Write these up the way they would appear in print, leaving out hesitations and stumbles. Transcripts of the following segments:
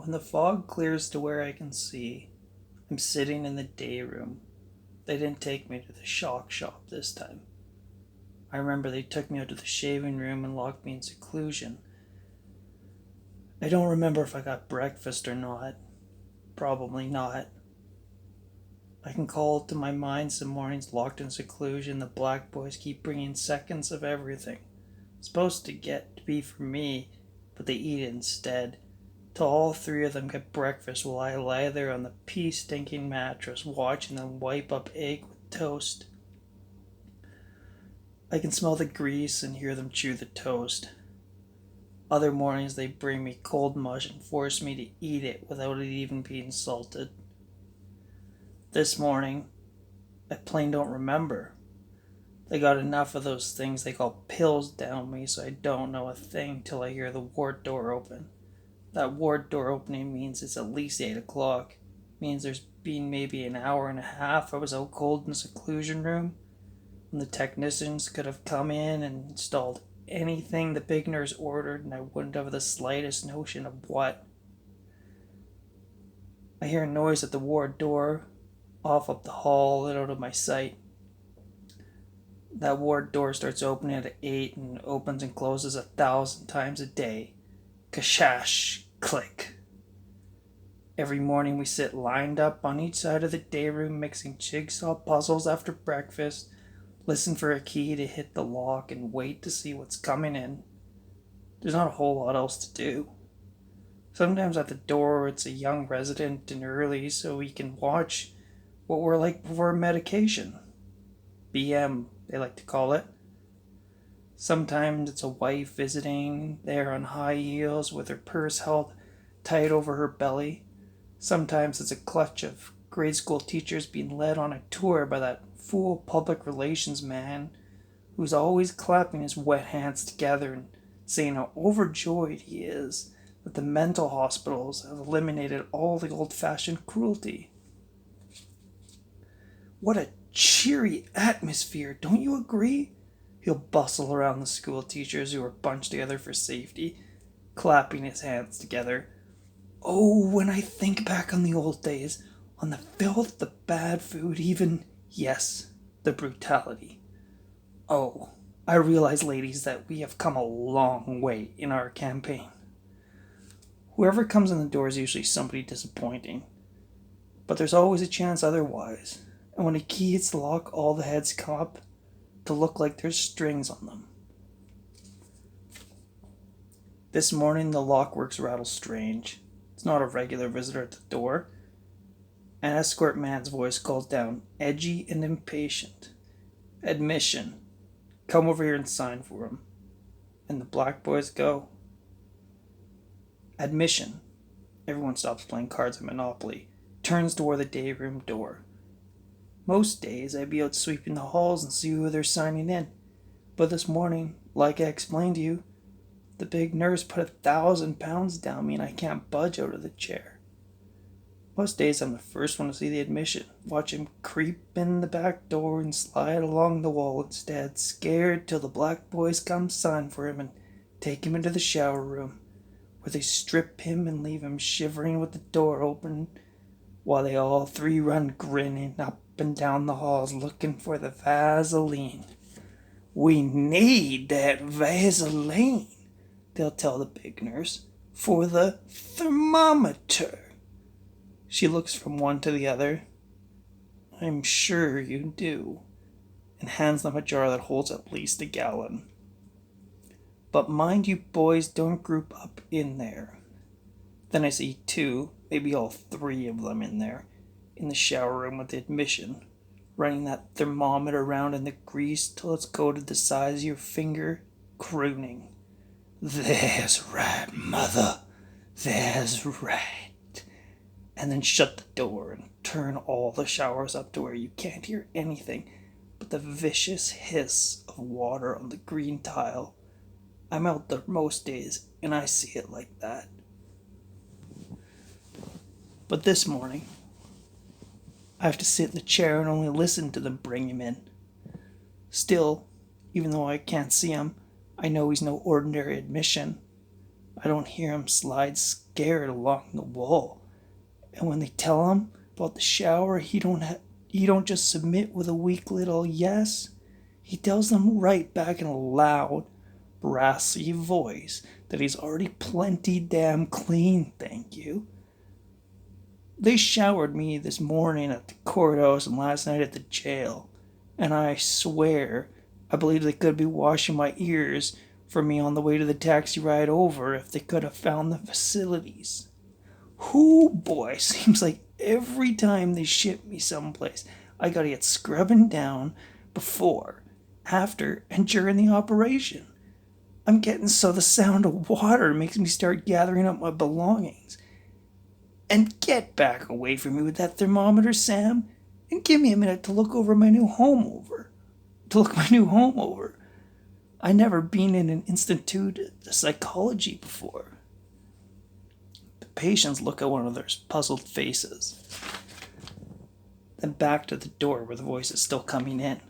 When the fog clears to where I can see, I'm sitting in the day room. They didn't take me to the shock shop this time. I remember they took me out to the shaving room and locked me in seclusion. I don't remember if I got breakfast or not. Probably not. I can call to my mind some mornings locked in seclusion. The black boys keep bringing seconds of everything. It's supposed to get to be for me, but they eat it instead. Till all three of them get breakfast while I lie there on the pea-stinking mattress watching them wipe up egg with toast. I can smell the grease and hear them chew the toast. Other mornings they bring me cold mush and force me to eat it without it even being salted. This morning, I plain don't remember. They got enough of those things they call pills down me, so I don't know a thing till I hear the ward door open. That ward door opening means it's at least 8 o'clock. Means there's been maybe an hour and a half I was out cold in the seclusion room, when the technicians could have come in and installed anything the big nurse ordered, and I wouldn't have the slightest notion of what. I hear a noise at the ward door, off up the hall and out of my sight. That ward door starts opening at 8 and opens and closes 1,000 times a day. Kashash, click. Every morning we sit lined up on each side of the day room mixing jigsaw puzzles after breakfast, listen for a key to hit the lock, and wait to see what's coming in. There's not a whole lot else to do. Sometimes at the door it's a young resident and early so we can watch what we're like before medication. BM, they like to call it. Sometimes it's a wife visiting there on high heels with her purse held tight over her belly. Sometimes it's a clutch of grade school teachers being led on a tour by that fool public relations man who's always clapping his wet hands together and saying how overjoyed he is that the mental hospitals have eliminated all the old-fashioned cruelty. What a cheery atmosphere, don't you agree? He'll bustle around the school teachers who are bunched together for safety, clapping his hands together. Oh, when I think back on the old days, on the filth, the bad food, even, yes, the brutality. Oh, I realize, ladies, that we have come a long way in our campaign. Whoever comes in the door is usually somebody disappointing, but there's always a chance otherwise. And when a key hits the lock, all the heads come up to look like there's strings on them. This morning the lock works rattle strange. It's not a regular visitor at the door. An escort man's voice calls down, edgy and impatient. Admission. Come over here and sign for him. And the black boys go. Admission. Everyone stops playing cards and Monopoly. Turns toward the day room door. Most days I'd be out sweeping the halls and see who they're signing in. But this morning, like I explained to you, the big nurse put 1,000 pounds down me and I can't budge out of the chair. Most days I'm the first one to see the admission. Watch him creep in the back door and slide along the wall instead, scared till the black boys come sign for him and take him into the shower room, where they strip him and leave him shivering with the door open, while they all three run grinning up and down the halls looking for the Vaseline. We need that Vaseline, they'll tell the big nurse, for the thermometer. She looks from one to the other. I'm sure you do, and hands them a jar that holds at least a gallon. But mind you boys don't group up in there. Then I see 2, maybe all 3 of them in there, in the shower room with the admission, running that thermometer around in the grease till it's coated the size of your finger, crooning, "There's right, mother, there's right," and then shut the door and turn all the showers up to where you can't hear anything but the vicious hiss of water on the green tile. I'm out there most days, and I see it like that. But this morning, I have to sit in the chair and only listen to them bring him in. Still, even though I can't see him, I know he's no ordinary admission. I don't hear him slide scared along the wall. And when they tell him about the shower, he don't just submit with a weak little yes. He tells them right back in a loud, brassy voice that he's already plenty damn clean, thank you. They showered me this morning at the courthouse and last night at the jail, and I swear I believe they could be washing my ears for me on the way to the taxi ride over if they could have found the facilities. Whoo boy, seems like every time they ship me someplace, I gotta get scrubbing down before, after, and during the operation. I'm getting so the sound of water makes me start gathering up my belongings. And get back away from me with that thermometer, Sam, and give me a minute to look my new home over. I never been in an institute of psychology before. The patients look at one another's puzzled faces, then back to the door where the voice is still coming in,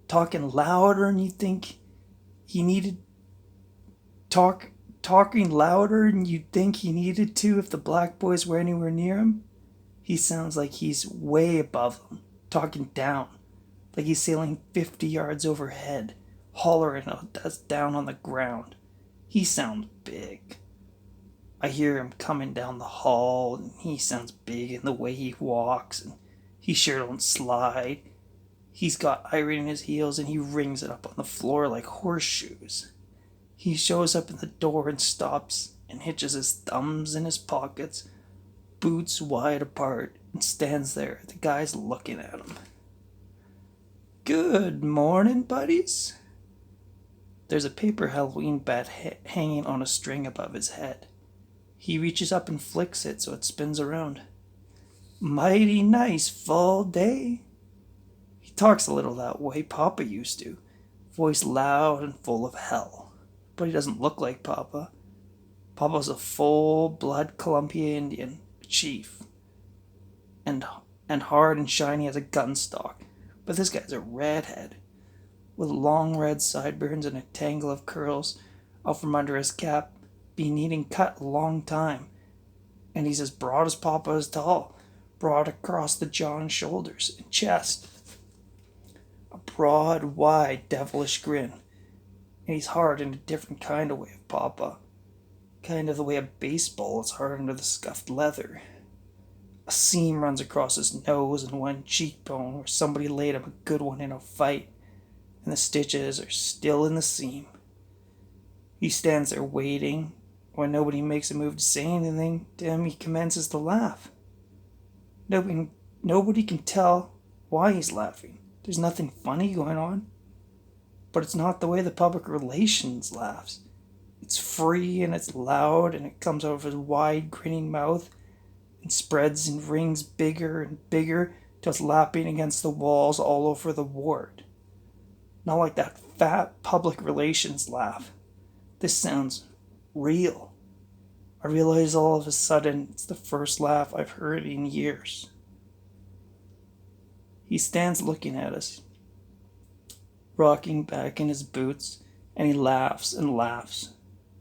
talking louder than you think he needed talking louder than you'd think he needed to if the black boys were anywhere near him. He sounds like he's way above them, talking down, like he's sailing 50 yards overhead, hollering us down on the ground. He sounds big. I hear him coming down the hall, and he sounds big in the way he walks, and he sure don't slide. He's got iron in his heels, and he rings it up on the floor like horseshoes. He shows up in the door and stops and hitches his thumbs in his pockets, boots wide apart, and stands there. The guy's looking at him. Good morning, buddies. There's a paper Halloween bat hanging on a string above his head. He reaches up and flicks it so it spins around. Mighty nice fall day. He talks a little that way Papa used to, voice loud and full of hell. But he doesn't look like Papa. Papa's a full-blood Columbia Indian, a chief, and hard and shiny as a gun stock. But this guy's a redhead, with long red sideburns and a tangle of curls out from under his cap, been needing cut a long time. And he's as broad as Papa is tall, broad across the jaw and shoulders and chest. A broad, wide, devilish grin. And he's hard in a different kind of way of Papa. Kind of the way a baseball is hard under the scuffed leather. A seam runs across his nose and one cheekbone where somebody laid him a good one in a fight, and the stitches are still in the seam. He stands there waiting. When nobody makes a move to say anything to him, he commences to laugh. Nobody can tell why he's laughing. There's nothing funny going on. But it's not the way the public relations laughs. It's free and it's loud and it comes out of his wide grinning mouth and spreads and rings bigger and bigger till it's lapping against the walls all over the ward. Not like that fat public relations laugh. This sounds real. I realize all of a sudden it's the first laugh I've heard in years. He stands looking at us, rocking back in his boots, and he laughs and laughs.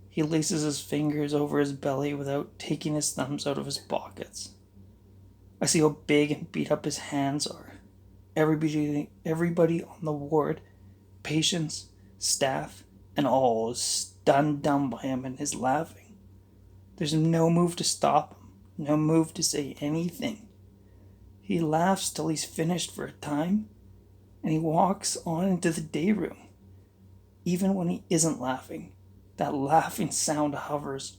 He laces his fingers over his belly without taking his thumbs out of his pockets. I see how big and beat up his hands are. Everybody on the ward, patients, staff, and all is stunned dumb by him and his laughing. There's no move to stop him, no move to say anything. He laughs till he's finished for a time, and he walks on into the day room. Even when he isn't laughing, that laughing sound hovers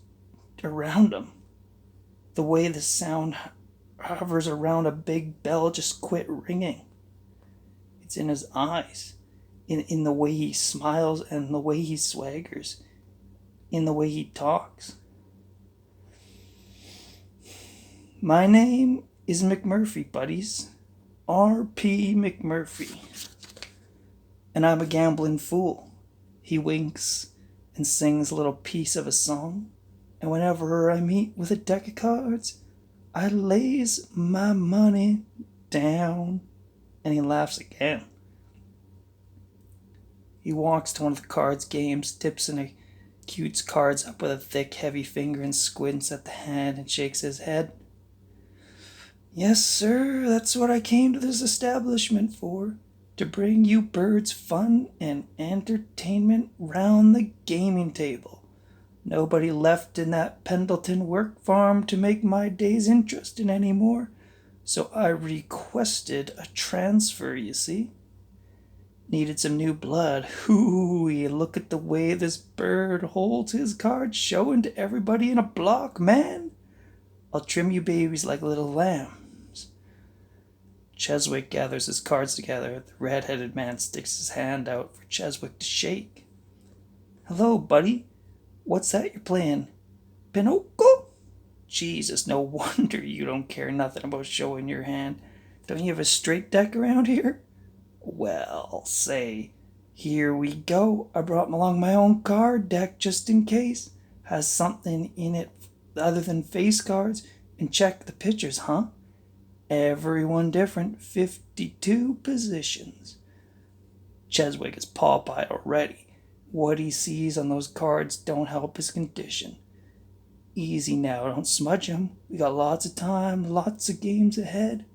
around him. The way the sound hovers around a big bell just quit ringing. It's in his eyes, in the way he smiles and the way he swaggers, in the way he talks. My name is McMurphy, buddies. R.P. McMurphy. And I'm a gambling fool. He winks and sings a little piece of a song, and whenever I meet with a deck of cards, I lays my money down. And he laughs again. He walks to one of the cards games, dips in a Cutes cards up with a thick, heavy finger and squints at the hand and shakes his head. Yes, sir, that's what I came to this establishment for. To bring you birds fun and entertainment round the gaming table. Nobody left in that Pendleton work farm to make my days interesting anymore, so I requested a transfer, you see. Needed some new blood. Hooey, look at the way this bird holds his cards, showing to everybody in a block, man. I'll trim you babies like little lambs. Cheswick gathers his cards together. The red-headed man sticks his hand out for Cheswick to shake. Hello, buddy. What's that you're playing? Pinocchio? Jesus, no wonder you don't care nothing about showing your hand. Don't you have a straight deck around here? Well, say, here we go. I brought along my own card deck just in case. Has something in it other than face cards. And check the pictures, huh? Everyone different, 52 positions. Cheswick is paw-pied already. What he sees on those cards don't help his condition. Easy now, don't smudge him. We got lots of time, lots of games ahead.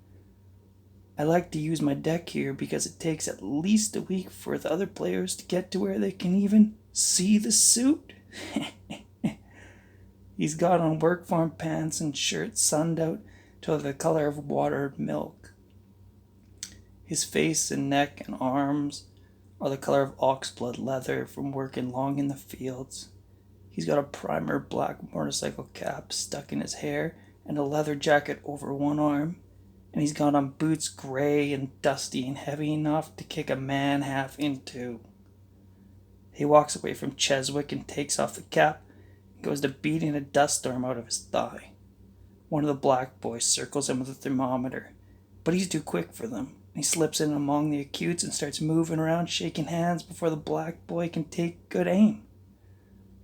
I like to use my deck here because it takes at least a week for the other players to get to where they can even see the suit. He's got on work farm pants and shirt sunned out to the color of watered milk. His face and neck and arms are the color of oxblood leather from working long in the fields. He's got a primer black motorcycle cap stuck in his hair and a leather jacket over one arm. And he's got on boots gray and dusty and heavy enough to kick a man half in two. He walks away from Cheswick and takes off the cap and goes to beating a dust storm out of his thigh. One of the black boys circles him with a thermometer, but he's too quick for them. He slips in among the acutes and starts moving around, shaking hands before the black boy can take good aim.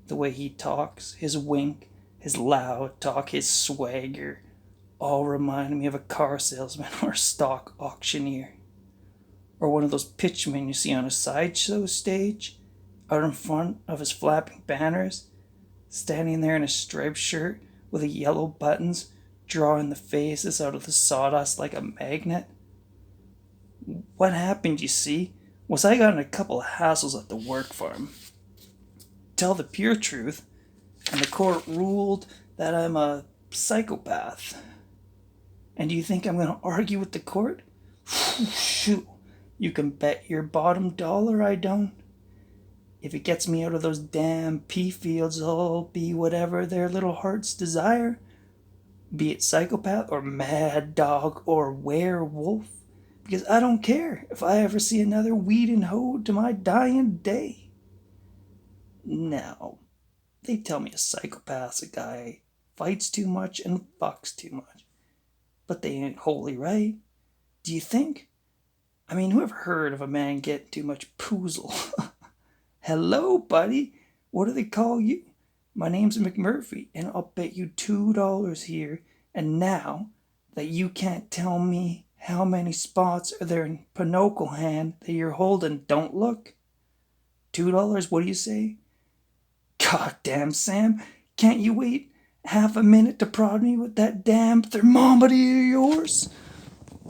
The way he talks, his wink, his loud talk, his swagger, all remind me of a car salesman or a stock auctioneer. Or one of those pitchmen you see on a sideshow stage, out in front of his flapping banners, standing there in a striped shirt with the yellow buttons, drawing the faces out of the sawdust like a magnet. What happened, you see, was I got in a couple of hassles at the work farm. Tell the pure truth, and the court ruled that I'm a psychopath. And do you think I'm going to argue with the court? Shoot, you can bet your bottom dollar I don't. If it gets me out of those damn pea fields, I'll be whatever their little hearts desire. Be it psychopath or mad dog or werewolf. Because I don't care if I ever see another weed and hoe to my dying day. Now, they tell me a psychopath's a guy fights too much and fucks too much. But they ain't wholly right. Do you think? I mean, who ever heard of a man getting too much poozle? Hello, buddy. What do they call you? My name's McMurphy, and I'll bet you $2 here and now that you can't tell me how many spots are there in Pinocchio hand that you're holding. Don't look. $2, what do you say? God damn, Sam, can't you wait half a minute to prod me with that damn thermometer of yours?